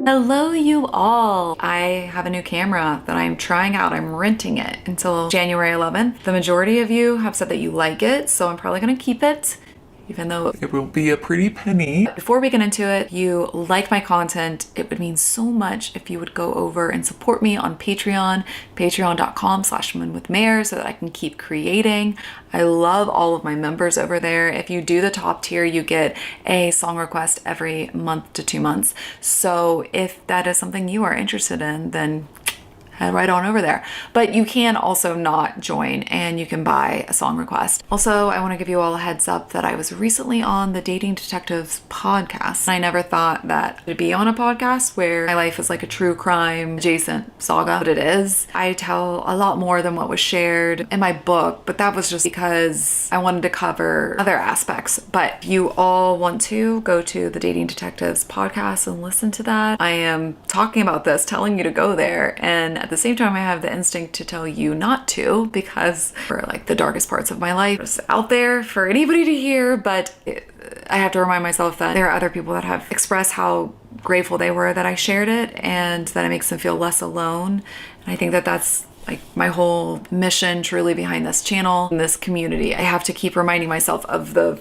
Hello you all! I have a new camera that I'm trying out. I'm renting it until January 11th. The majority of you have said that you like it, so I'm probably gonna keep it, even though it will be a pretty penny. Before we get into it, if you like my content, it would mean so much if you would go over and support me on Patreon, patreon.com/moonwithmare, so that I can keep creating. I love all of my members over there. If you do the top tier, you get a song request every month to 2 months. So if that is something you are interested in, then head right on over there. But you can also not join and you can buy a song request. Also, I want to give you all a heads up that I was recently on the Dating Detectives podcast. I never thought that I'd be on a podcast where my life is like a true crime adjacent saga, but it is. I tell a lot more than what was shared in my book, but that was just because I wanted to cover other aspects. But if you all want to, go to the Dating Detectives podcast and listen to that. I am talking about this, telling you to go there, and at the same time, I have the instinct to tell you not to, because for like the darkest parts of my life, it's out there for anybody to hear. But I have to remind myself that there are other people that have expressed how grateful they were that I shared it, and that it makes them feel less alone. And I think that that's like my whole mission truly behind this channel and this community. I have to keep reminding myself of the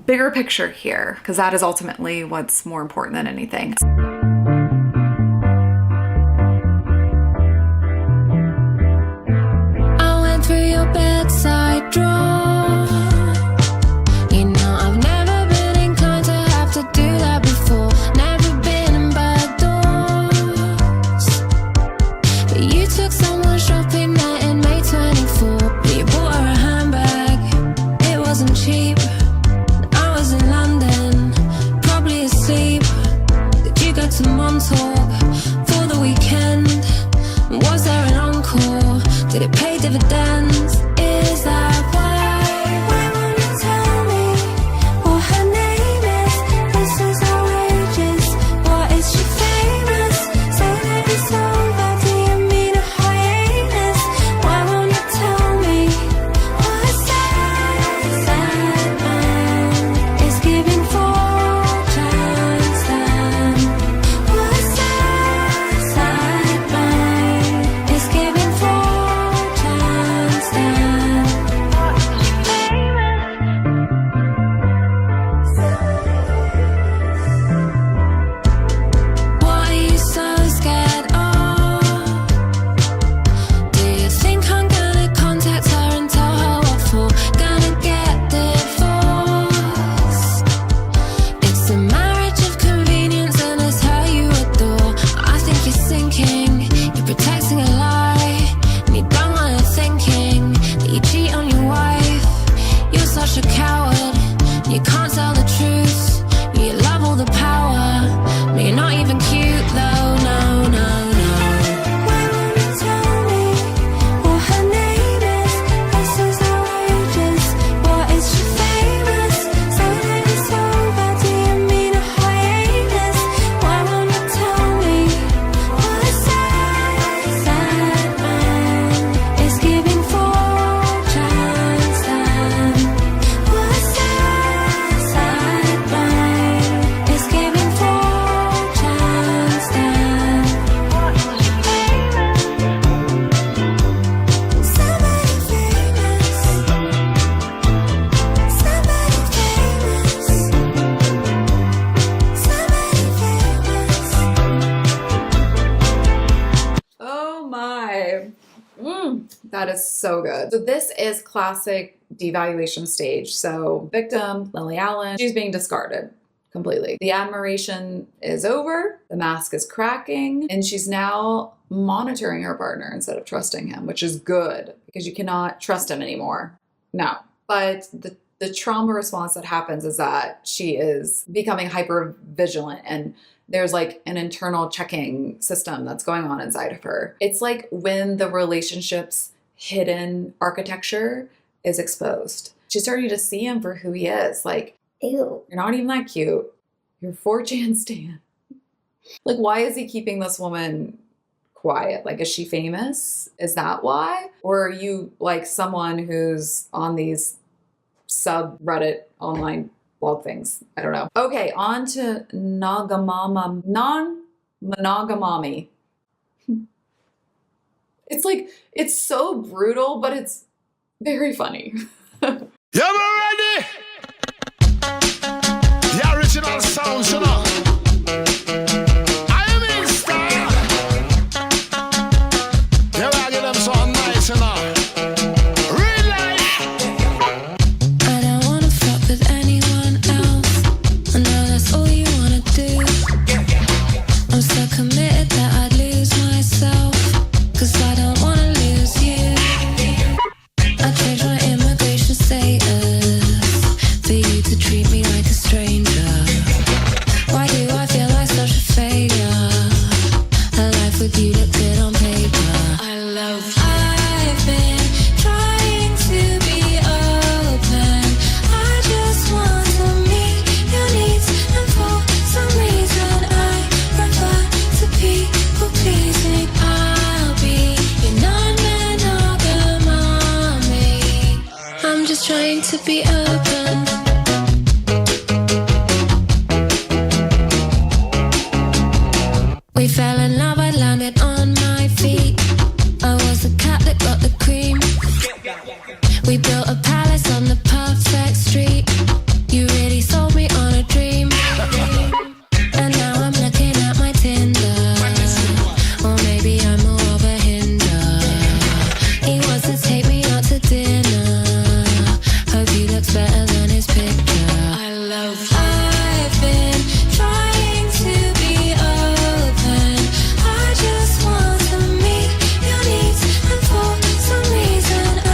bigger picture here, because that is ultimately what's more important than anything. Bedside drawer. You know I've never been inclined to have to do that before. Never been in bad doors. But you took someone shopping there in May 24. But you bought her a handbag. It wasn't cheap. I was in London, probably asleep. Did you go to Montauk for the weekend? Was there an encore? Did it pay dividends? Is that why? Why won't you tell me what her name is? This is outrageous. What is she famous? Say that it's over. Do you mean a hiatus? Why won't you tell me what a sad man is giving fortune stand? What a sad man is giving fortune stand. What are you so scared of? Do you think I'm gonna contact her and tell her what for? Gonna get divorced? It's a marriage of convenience and it's her you adore. I think you're sinking, you're protecting a lie, and you don't want her thinking that you cheat on your wife. You're such a coward, you can't tell the truth. You love all the power, but you're not even cute though, no, no, no. Why won't you tell me what her name is? This is outrageous. What is she famous? Say that it's over. Do you mean a hiatus? Why won't you tell me what a sad man is giving fortune stand? What a sad man is giving fortune stand. Somebody famous. Somebody famous. Somebody famous. Oh my. That is so good. So this is classic devaluation stage. So victim, Lily Allen, she's being discarded completely. The admiration is over, the mask is cracking, and she's now monitoring her partner instead of trusting him, which is good because you cannot trust him anymore. No. But the trauma response that happens is that she is becoming hyper vigilant, and there's like an internal checking system that's going on inside of her. It's like when the relationship's hidden architecture is exposed. She's starting to see him for who he is. Like, ew, you're not even that cute. You're 4chan stan. Like, why is he keeping this woman quiet? Like, is she famous? Is that why? Or are you like someone who's on these subreddit online blog things? I don't know. Okay, on to Nonmonogamummy. It's like, it's so brutal, but it's very funny. You ready? The original sounds, you know. I mean style. You gotta get them so nice, you know. Real life. I don't wanna fuck with anyone else. I know that's all you wanna do. I'm so committed that I'd lose myself, 'cause I don't wanna lose you. I changed my immigration status for you to treat me like a stranger. Why do I feel like such a failure? A life with you looked good on paper. I love you. I've been trying to be open. I just want to meet your needs, and for some reason I prefer to people pleasing. I'll be your non-monogamummy. I'm just trying to be open. We fell in love, I landed on my feet. I was the cat that got the cream. We built a palace on the perfect street. You really sold me on a dream. And now I'm looking at my Tinder. Or maybe I'm more of a hinder. He wants to take me out to dinner. Hope he looks better than his picture. I love you. I've been trying to be open. I just want to meet your needs, and for some reason I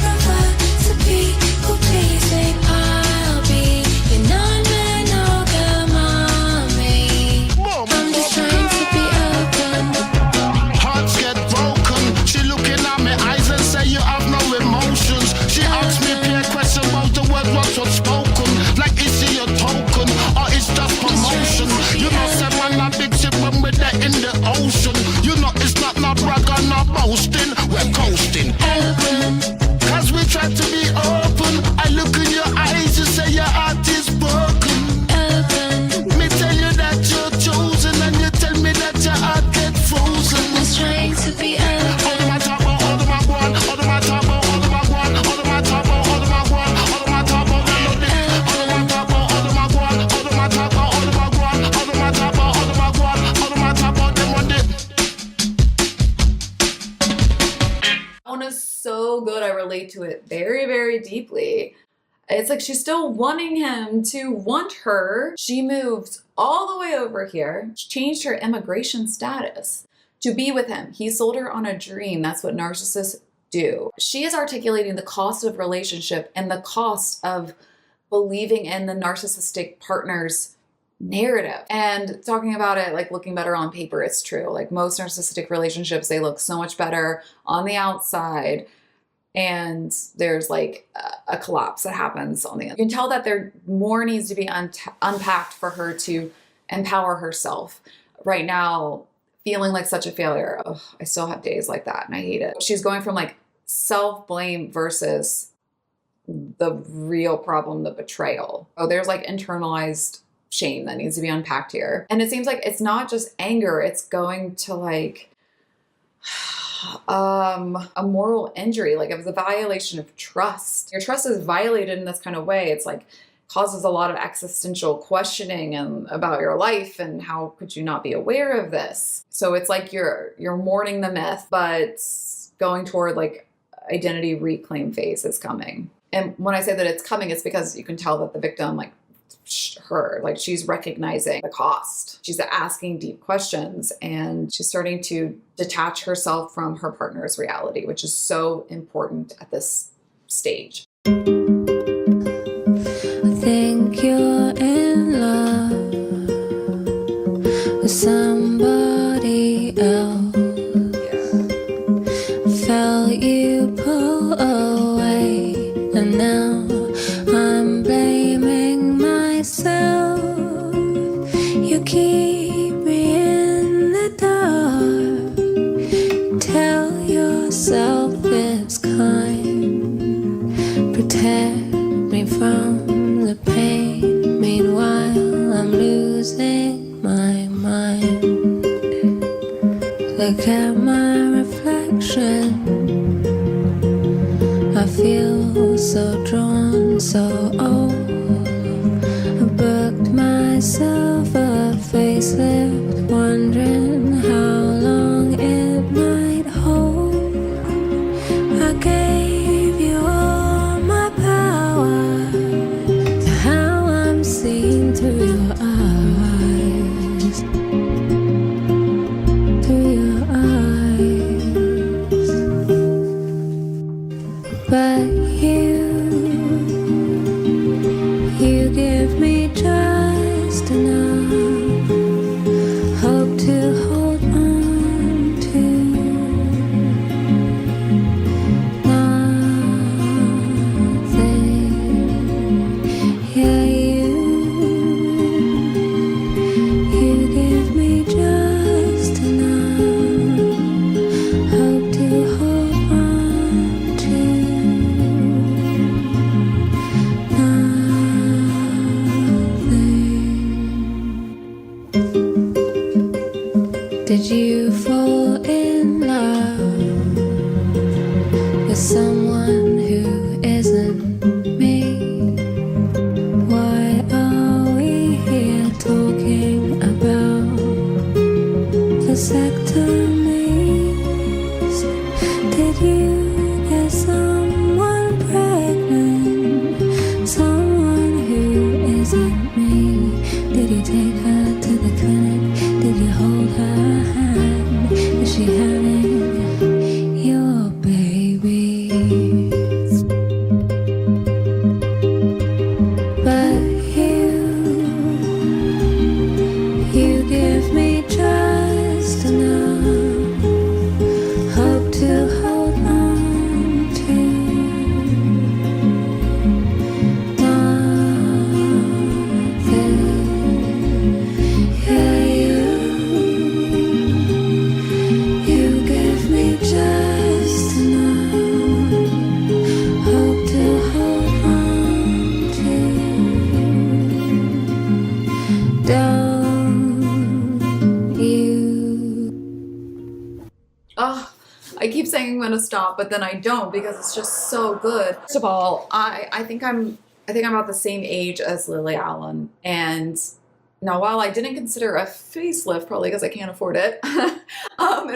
prefer to people pleasing. I'll be your non-monogamummy. I'm just trying to be open. Hearts get broken. She looking at me eyes and say you have no emotions. She asks me a question about the word what's spoken. Like is she a token or it's just promotion? You know say man a big ship when we're there in the ocean. You know it's not no brag or no boasting. We're coasting open. 'Cause we try to be open. I look in your eyes, you say your heart is broken. Open. Me tell you that you're chosen, and you tell me that your heart get frozen. Just trying to be open. All of my top, all of my one, all of my top, all of my one, all of my top, all of my one, all of my top, all of my one, all of my top, all of my one, all of my top, all of my one, all of my top, all of my one, all of my top, all them one day. That one is so good. I relate to it very, very deeply. It's like she's still wanting him to want her. She moved all the way over here, changed her immigration status to be with him. He sold her on a dream. That's what narcissists do. She is articulating the cost of relationship and the cost of believing in the narcissistic partner's narrative and talking about it like looking better on paper. It's true. Like most narcissistic relationships, they look so much better on the outside, and there's like a collapse that happens on the inside. You can tell that there more needs to be unpacked for her to empower herself. Right now, feeling like such a failure. Ugh, I still have days like that and I hate it. She's going from like self-blame versus the real problem, the betrayal. Oh, there's like internalized shame that needs to be unpacked here. And it seems like it's not just anger, it's going to like a moral injury, like it was a violation of trust. Your trust is violated in this kind of way. It's like causes a lot of existential questioning and about your life and how could you not be aware of this? So it's like you're mourning the myth, but going toward like identity reclaim phase is coming. And when I say that it's coming, it's because you can tell that the victim, like her, like she's recognizing the cost. She's asking deep questions and she's starting to detach herself from her partner's reality, which is so important at this stage. I think you're in love with somebody else. Felt you pull away, and now I'm blaming myself. You keep me in the dark. Tell yourself it's kind. Protect me from the pain. Meanwhile, I'm losing my mind. Look at my reflection. I feel so drawn, so old. I booked myself a facelift, wondering how long it might hold. I gave you all my power, to how I'm seen through your eyes, through your eyes. But you give me just enough hope to hold on to. Nothing, yeah, you give me just enough hope to hold on to. Did you fall in love with someone who isn't me? Why are we here talking about vasectomies? Did you get someone pregnant? Someone who isn't me? Did you take her to the clinic? Did you hold her hand? Is she having your baby? But you give me just enough hope to hold on to. Nothing, yeah, you give me just enough hope to hold on to. Don't you? Oh, I keep saying I'm gonna stop, but then I don't because it's just so good. First of all, I think I'm about the same age as Lily Allen, and now while I didn't consider a facelift, probably because I can't afford it, and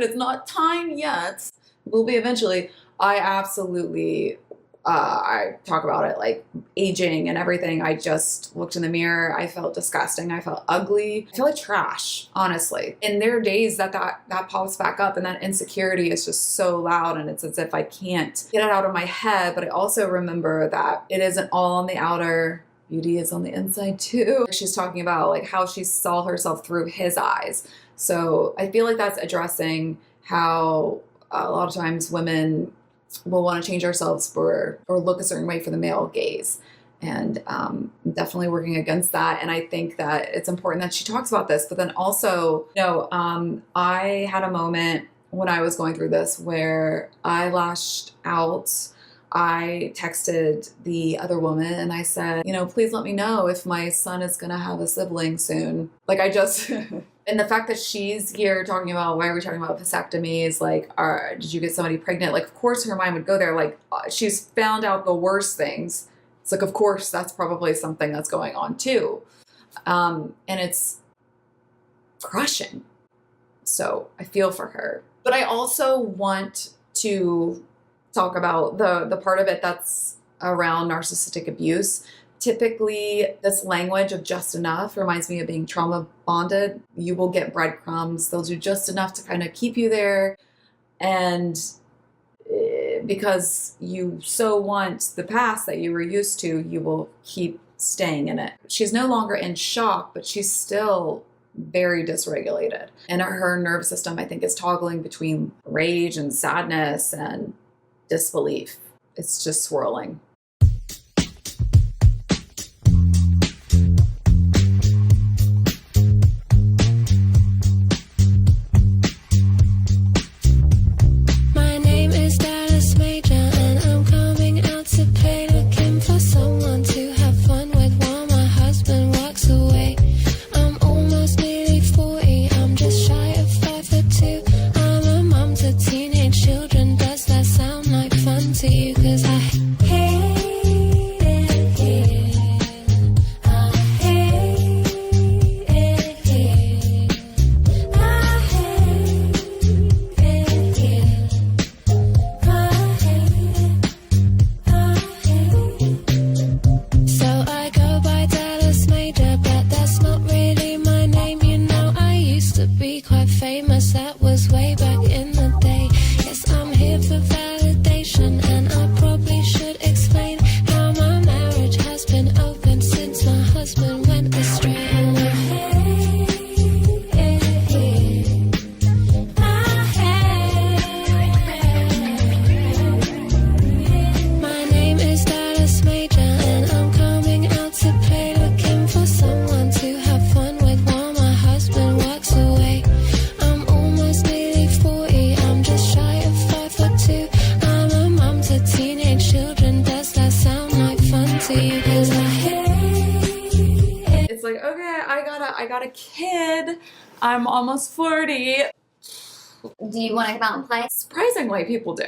it's not time yet, will be eventually. I absolutely, I talk about it like aging and everything. I just looked in the mirror. I felt disgusting. I felt ugly. I feel like trash, honestly. And there are days that pops back up and that insecurity is just so loud and it's as if I can't get it out of my head. But I also remember that it isn't all on the outer. Beauty is on the inside too. She's talking about like how she saw herself through his eyes. So I feel like that's addressing how a lot of times women will want to change ourselves or look a certain way for the male gaze. And definitely working against that. And I think that it's important that she talks about this, but then also, I had a moment when I was going through this where I lashed out. I texted the other woman and I said, please let me know if my son is going to have a sibling soon. Like I just, and the fact that she's here talking about, why are we talking about vasectomies? Like, did you get somebody pregnant? Like, of course her mind would go there. Like she's found out the worst things. It's like, of course that's probably something that's going on too. And it's crushing. So I feel for her, but I also want to talk about the part of it that's around narcissistic abuse. Typically, this language of just enough reminds me of being trauma bonded. You will get breadcrumbs. They'll do just enough to kind of keep you there. And because you so want the past that you were used to, you will keep staying in it. She's no longer in shock, but she's still very dysregulated. And her nervous system, I think, is toggling between rage and sadness and disbelief. It's just swirling. My name is Dallas Major and I'm coming out to play, looking for someone to have fun with while my husband walks away. I'm almost nearly 40, I'm just shy of 5'2". I'm to you 'cause I hate. It's like, okay, I got a kid. I'm almost 40. Do you want to come out and play? Surprisingly, people do.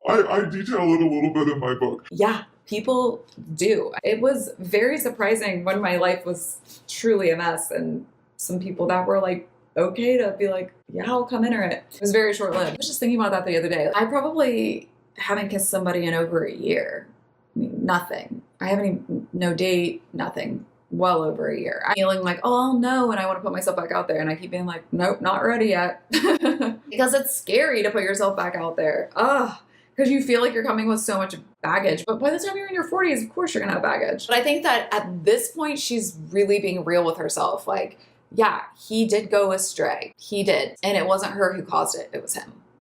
I detail it a little bit in my book. Yeah, people do. It was very surprising when my life was truly a mess, and some people that were like, okay to be like, yeah, I'll come enter it. It was very short-lived. I was just thinking about that the other day. I probably haven't kissed somebody in over a year. I mean, nothing. I haven't even, no date, nothing. Well over a year. I'm feeling like, oh, I'll know, and I want to put myself back out there, and I keep being like, nope, not ready yet. Because it's scary to put yourself back out there. Ugh. Because you feel like you're coming with so much baggage. But by the time you're in your 40s, of course you're going to have baggage. But I think that at this point, she's really being real with herself. Like, yeah, he did go astray. He did. And it wasn't her who caused it. It was him.